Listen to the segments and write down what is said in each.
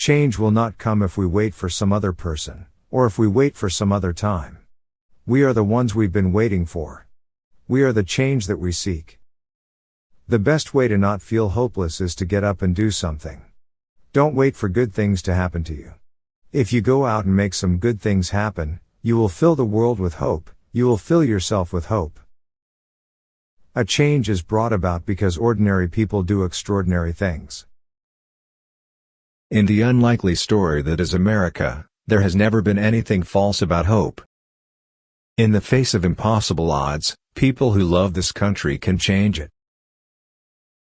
Change will not come if we wait for some other person, or if we wait for some other time. We are the ones we've been waiting for. We are the change that we seek. The best way to not feel hopeless is to get up and do something. Don't wait for good things to happen to you. If you go out and make some good things happen, you will fill the world with hope, you will fill yourself with hope. A change is brought about because ordinary people do extraordinary things. In the unlikely story that is America, there has never been anything false about hope. In the face of impossible odds, people who love this country can change it.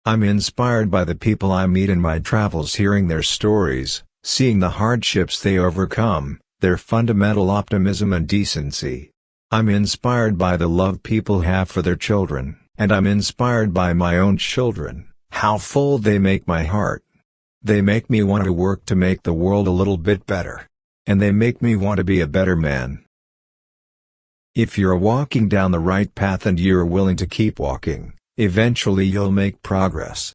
I'm inspired by the people I meet in my travels, hearing their stories, seeing the hardships they overcome, their fundamental optimism and decency. I'm inspired by the love people have for their children, and I'm inspired by my own children, how full they make my heart. They make me want to work to make the world a little bit better. And they make me want to be a better man. If you're walking down the right path and you're willing to keep walking, eventually you'll make progress.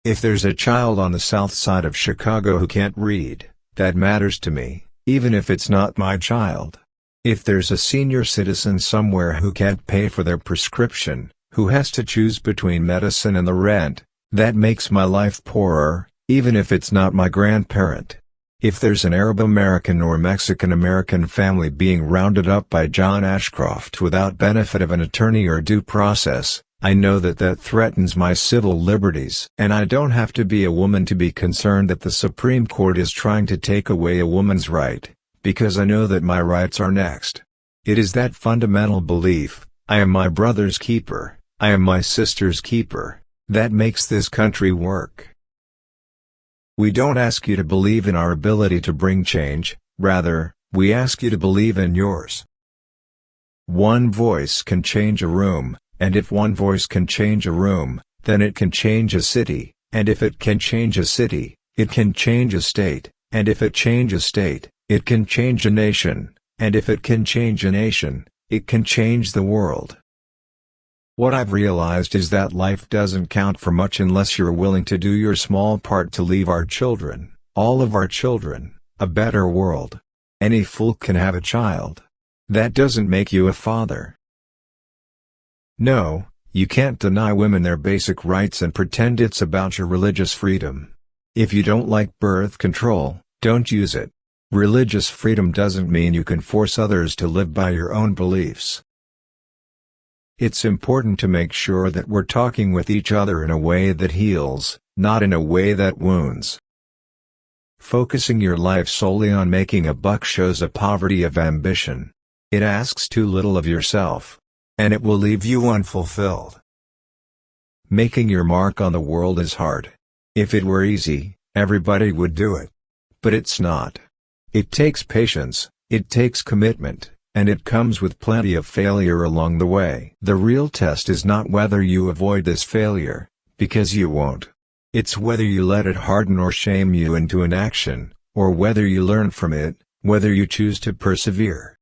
If there's a child on the south side of Chicago who can't read, that matters to me, even if it's not my child. If there's a senior citizen somewhere who can't pay for their prescription, who has to choose between medicine and the rent, that makes my life poorer, even if it's not my grandparent. If there's an Arab American or Mexican American family being rounded up by John Ashcroft without benefit of an attorney or due process, I know that threatens my civil liberties. And I don't have to be a woman to be concerned that the Supreme Court is trying to take away a woman's right, because I know that my rights are next. It is that fundamental belief, I am my brother's keeper, I am my sister's keeper, that makes this country work. We don't ask you to believe in our ability to bring change, rather, we ask you to believe in yours. One voice can change a room, and if one voice can change a room, then it can change a city, and if it can change a city, it can change a state, and if it changes a state, it can change a nation, and if it can change a nation, it can change the world. What I've realized is that life doesn't count for much unless you're willing to do your small part to leave our children, all of our children, a better world. Any fool can have a child. That doesn't make you a father. No, you can't deny women their basic rights and pretend it's about your religious freedom. If you don't like birth control, don't use it. Religious freedom doesn't mean you can force others to live by your own beliefs. It's important to make sure that we're talking with each other in a way that heals, not in a way that wounds. Focusing your life solely on making a buck shows a poverty of ambition. It asks too little of yourself. And it will leave you unfulfilled. Making your mark on the world is hard. If it were easy, everybody would do it. But it's not. It takes patience, it takes commitment, and it comes with plenty of failure along the way. The real test is not whether you avoid this failure, because you won't. It's whether you let it harden or shame you into inaction, or whether you learn from it, whether you choose to persevere.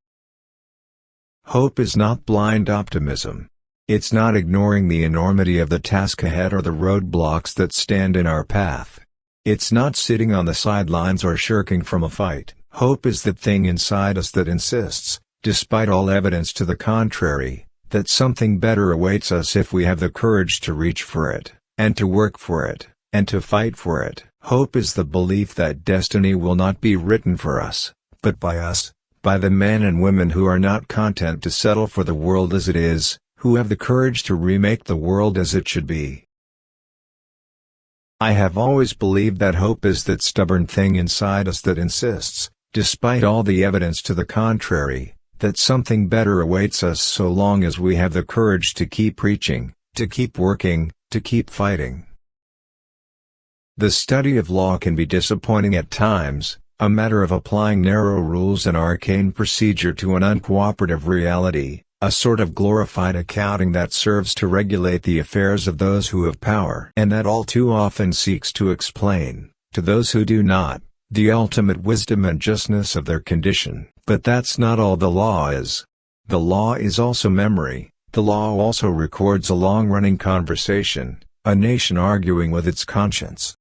Hope is not blind optimism. It's not ignoring the enormity of the task ahead or the roadblocks that stand in our path. It's not sitting on the sidelines or shirking from a fight. Hope is that thing inside us that insists, despite all evidence to the contrary, that something better awaits us if we have the courage to reach for it, and to work for it, and to fight for it. Hope is the belief that destiny will not be written for us, but by us, by the men and women who are not content to settle for the world as it is, who have the courage to remake the world as it should be. I have always believed that hope is that stubborn thing inside us that insists, despite all the evidence to the contrary, that something better awaits us so long as we have the courage to keep reaching, to keep working, to keep fighting. The study of law can be disappointing at times, a matter of applying narrow rules and arcane procedure to an uncooperative reality, a sort of glorified accounting that serves to regulate the affairs of those who have power and that all too often seeks to explain, to those who do not, the ultimate wisdom and justness of their condition. But that's not all the law is. The law is also memory, the law also records a long-running conversation, a nation arguing with its conscience.